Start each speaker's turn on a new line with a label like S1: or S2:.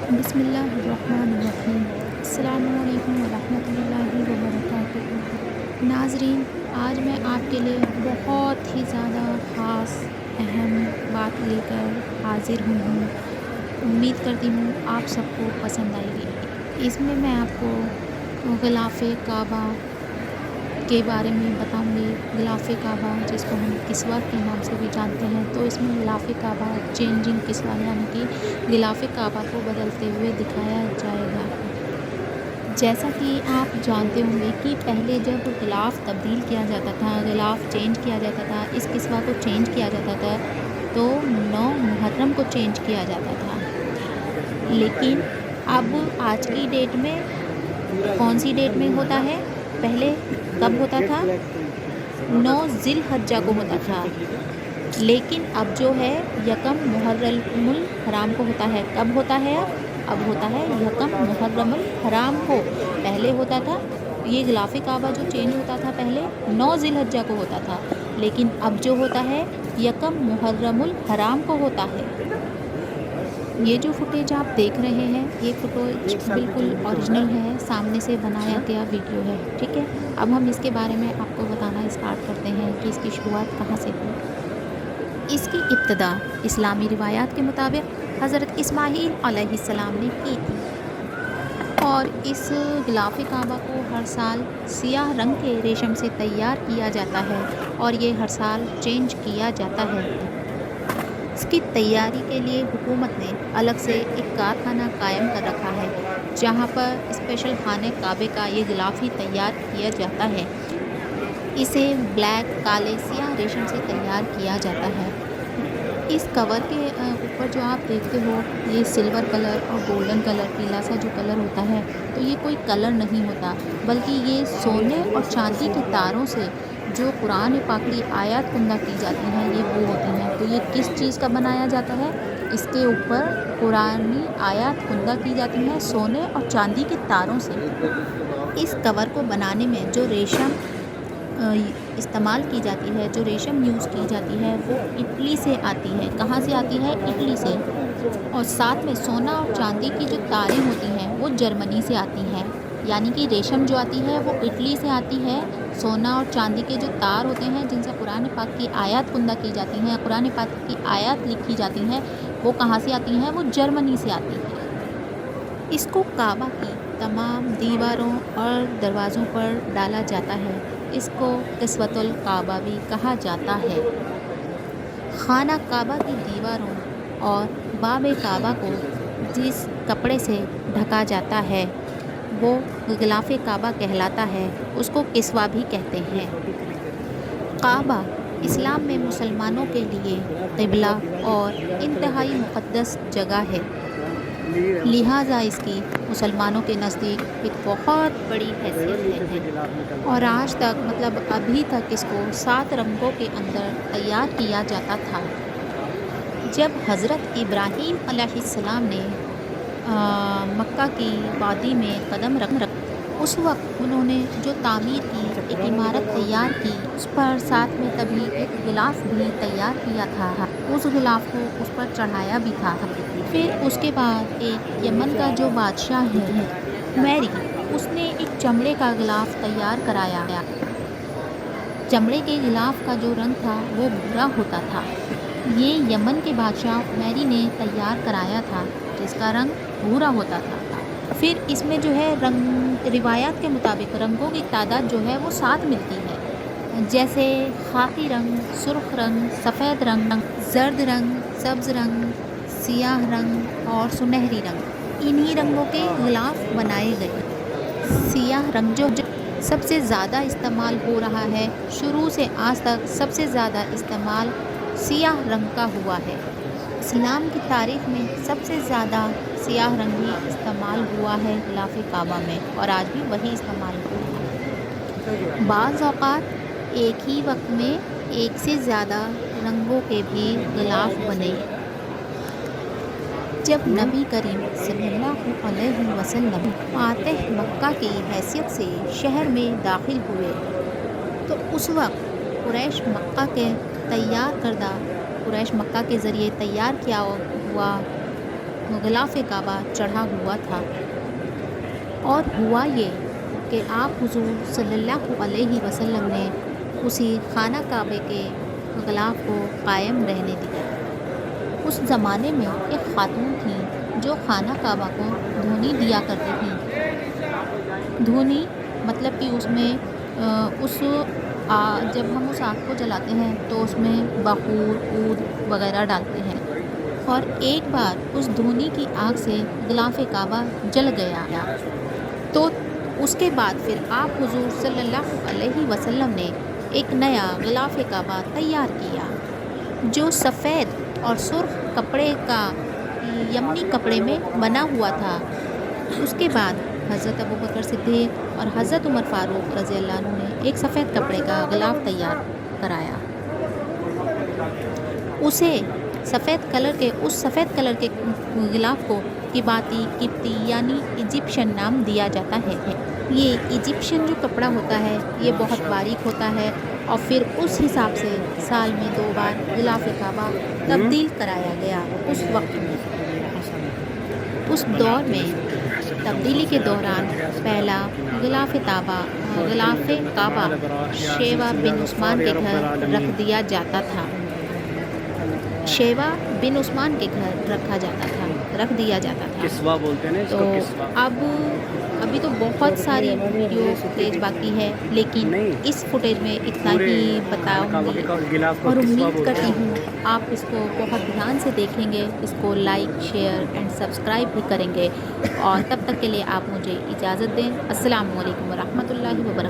S1: बिस्मिल्लाहिर्रहमानिर्रहीम। अस्सलामुअलैकुम वरहमतुल्लाहि वबरकातुहू। नाज़रीन, आज मैं आपके लिए बहुत ही ज़्यादा ख़ास अहम बात लेकर हाज़िर हुई हूँ। उम्मीद करती हूँ आप सबको पसंद आएगी। इसमें मैं आपको ग़िलाफ़े काबा के बारे में बताऊंगी। ग़िलाफ़े काबा, जिसको हम किस्वा के नाम से भी जानते हैं, तो इसमें ग़िलाफ़े काबा चेंजिंग किस्वा यानी कि ग़िलाफ़े काबा को बदलते हुए दिखाया जाएगा। जैसा कि आप जानते होंगे कि पहले जब ग़िलाफ़ तब्दील किया जाता था, ग़िलाफ़ चेंज किया जाता था, इस किस्वा को चेंज किया जाता था, तो 9 मुहर्रम को चेंज किया जाता था। लेकिन अब आज की डेट में कौन सी डेट में होता है? पहले कब होता था? 9 ज़िलहज्जा को होता था। लेकिन अब जो है यकम मुहर्रमुल हराम को होता है। कब होता है? अब होता है यकम मुहर्रमुल हराम को। पहले होता था ये ग़िलाफ़े काबा जो चेंज होता था, पहले 9 ज़िलहज्जा को होता था, लेकिन अब जो होता है यकम मुहर्रमुल हराम को होता है। ये जो फुटेज आप देख रहे हैं, ये फुटेज बिल्कुल ओरिजिनल है, सामने से बनाया गया वीडियो है। ठीक है, अब हम इसके बारे में आपको बताना स्टार्ट करते हैं कि इसकी शुरुआत कहाँ से हुई। इसकी इब्तिदा इस्लामी रिवायात के मुताबिक हज़रत इस्माईल अलैहिस्सलाम ने की थी, और इस ग़िलाफ़े काबा को हर साल सियाह रंग के रेशम से तैयार किया जाता है, और ये हर साल चेंज किया जाता है। इसकी तैयारी के लिए हुकूमत ने अलग से एक कारखाना कायम कर रखा है, जहां पर स्पेशल खाने काबे का ये ग़िलाफ़ ही तैयार किया जाता है। इसे ब्लैक, काले, सियाह रेशम से तैयार किया जाता है। इस कवर के ऊपर जो आप देखते हो, ये सिल्वर कलर और गोल्डन कलर, पीला सा जो कलर होता है, तो ये कोई कलर नहीं होता, बल्कि ये सोने और चांदी के तारों से जो कुरान पाक की आयत कुंदा की जाती हैं, ये वो होती हैं। तो ये किस चीज़ का बनाया जाता है? इसके ऊपर कुरानी आयत कुंदा की जाती हैं सोने और चांदी के तारों से। इस कवर को बनाने में जो रेशम इस्तेमाल की जाती है, जो रेशम यूज़ की जाती है, वो इटली से आती है। कहाँ से आती है? इटली से। और साथ में सोना और चांदी की जो तारें होती हैं, वो जर्मनी से आती हैं। यानी कि रेशम जो आती है वो इटली से आती है। सोना और चांदी के जो तार होते हैं, जिनसे कुरान पाक की आयत कुंदा की जाती हैं, कुरान पाक की आयत लिखी जाती हैं, वो कहाँ से आती हैं? वो जर्मनी से आती हैं। इसको काबा की तमाम दीवारों और दरवाज़ों पर डाला जाता है। इसको किस्वतुल काबा भी कहा जाता है। खाना काबा की दीवारों और बाब काबा को जिस कपड़े से ढका जाता है, वो ग़िलाफ़े काबा कहलाता है। उसको किस्वा भी कहते हैं। काबा इस्लाम में मुसलमानों के लिए क़िबला और इंतहाई मुक़द्दस जगह है, लिहाजा इसकी मुसलमानों के नज़दीक एक बहुत बड़ी हैसियत है। और आज तक, मतलब अभी तक, इसको 7 रंगों के अंदर तैयार किया जाता था। जब हज़रत इब्राहीम अलैहिस्सलाम ने मक्का की वादी में कदम रख उस वक्त उन्होंने जो तामीर की, एक इमारत तैयार की, उस पर साथ में तभी एक ग़िलाफ़ भी तैयार किया था। उस ग़िलाफ़ को उस पर चढ़ाया भी था। फिर उसके बाद एक यमन का जो बादशाह है मैरी, उसने एक चमड़े का ग़िलाफ़ तैयार कराया। चमड़े के ग़िलाफ़ का जो रंग था वो भूरा होता था। ये यमन के बादशाह मैरी ने तैयार कराया था, जिसका रंग भूरा होता था। फिर इसमें जो है रंग, रिवायात के मुताबिक रंगों की तादाद जो है वो 7 मिलती है, जैसे खाकी रंग, सुर्ख रंग, सफ़ेद रंग, जर्द रंग, सब्ज़ रंग, सियाह रंग और सुनहरी रंग। इन्हीं रंगों के ग़िलाफ़ बनाए गए। सियाह रंग जो सबसे ज़्यादा इस्तेमाल हो रहा है, शुरू से आज तक सबसे ज़्यादा इस्तेमाल सियाह रंग का हुआ है। इस्लाम की तारीख़ में सबसे ज़्यादा सियाह रंग ही इस्तेमाल हुआ है ग़िलाफ़े काबा में, और आज भी वही इस्तेमाल होता है। बाज़ औक़ात एक ही वक्त में एक से ज़्यादा रंगों के भी ग़िलाफ़ बने। जब नबी करीम सल्लल्लाहु अलैहि वसल्लम फ़ातिह मक्का की हैसियत से शहर में दाखिल हुए, तो उस वक्त कुरैश मक्का के ज़रिए तैयार किया हुआ غلاف کعبہ چڑھا ہوا تھا، اور ہوا یہ کہ آپ حضور صلی اللہ علیہ وسلم نے اسی خانہ کعبے کے غلاف کو قائم رہنے دیا۔ اس زمانے میں ایک خاتون تھیں جو خانہ کعبہ کو دھونی دیا کرتی تھیں۔ دھونی مطلب کہ اس میں جب ہم اس آگ کو جلاتے ہیں تو اس میں بخور، عود وغیرہ ڈالتے ہیں، اور ایک بار اس دھونی کی آگ سے غلاف کعبہ جل گیا، تو اس کے بعد پھر آپ حضور صلی اللہ علیہ وسلم نے ایک نیا غلاف کعبہ تیار کیا جو سفید اور سرخ کپڑے کا یمنی کپڑے میں بنا ہوا تھا۔ اس کے بعد حضرت ابوبکر صدیق اور حضرت عمر فاروق رضی اللہ عنہ نے ایک سفید کپڑے کا غلاف تیار کرایا۔ اس سفید کلر کے غلاف کو قبطی یعنی ایجپشن نام دیا جاتا ہے۔ یہ ایجپشن جو کپڑا ہوتا ہے یہ بہت باریک ہوتا ہے، اور پھر اس حساب سے سال میں 2 بار غلاف کعبہ تبدیل کرایا گیا۔ اس وقت میں، اس دور میں تبدیلی کے دوران پہلا غلاف کعبہ شیبہ بن عثمان کے گھر رکھ دیا جاتا تھا۔ رکھ دیا جاتا تھا۔
S2: کسوہ بولتے ہیں
S1: تو ابھی تو بہت ساری ویڈیو فوٹیج باقی ہے، لیکن اس فوٹیج میں اتنا ہی بتاؤں گی، اور امید کرتی ہوں آپ اس کو بہت دھیان سے دیکھیں گے، اس کو لائک، شیئر اینڈ سبسکرائب بھی کریں گے، اور تب تک کے لیے آپ مجھے اجازت دیں۔ السلام علیکم ورحمۃ اللہ وبرکاتہ۔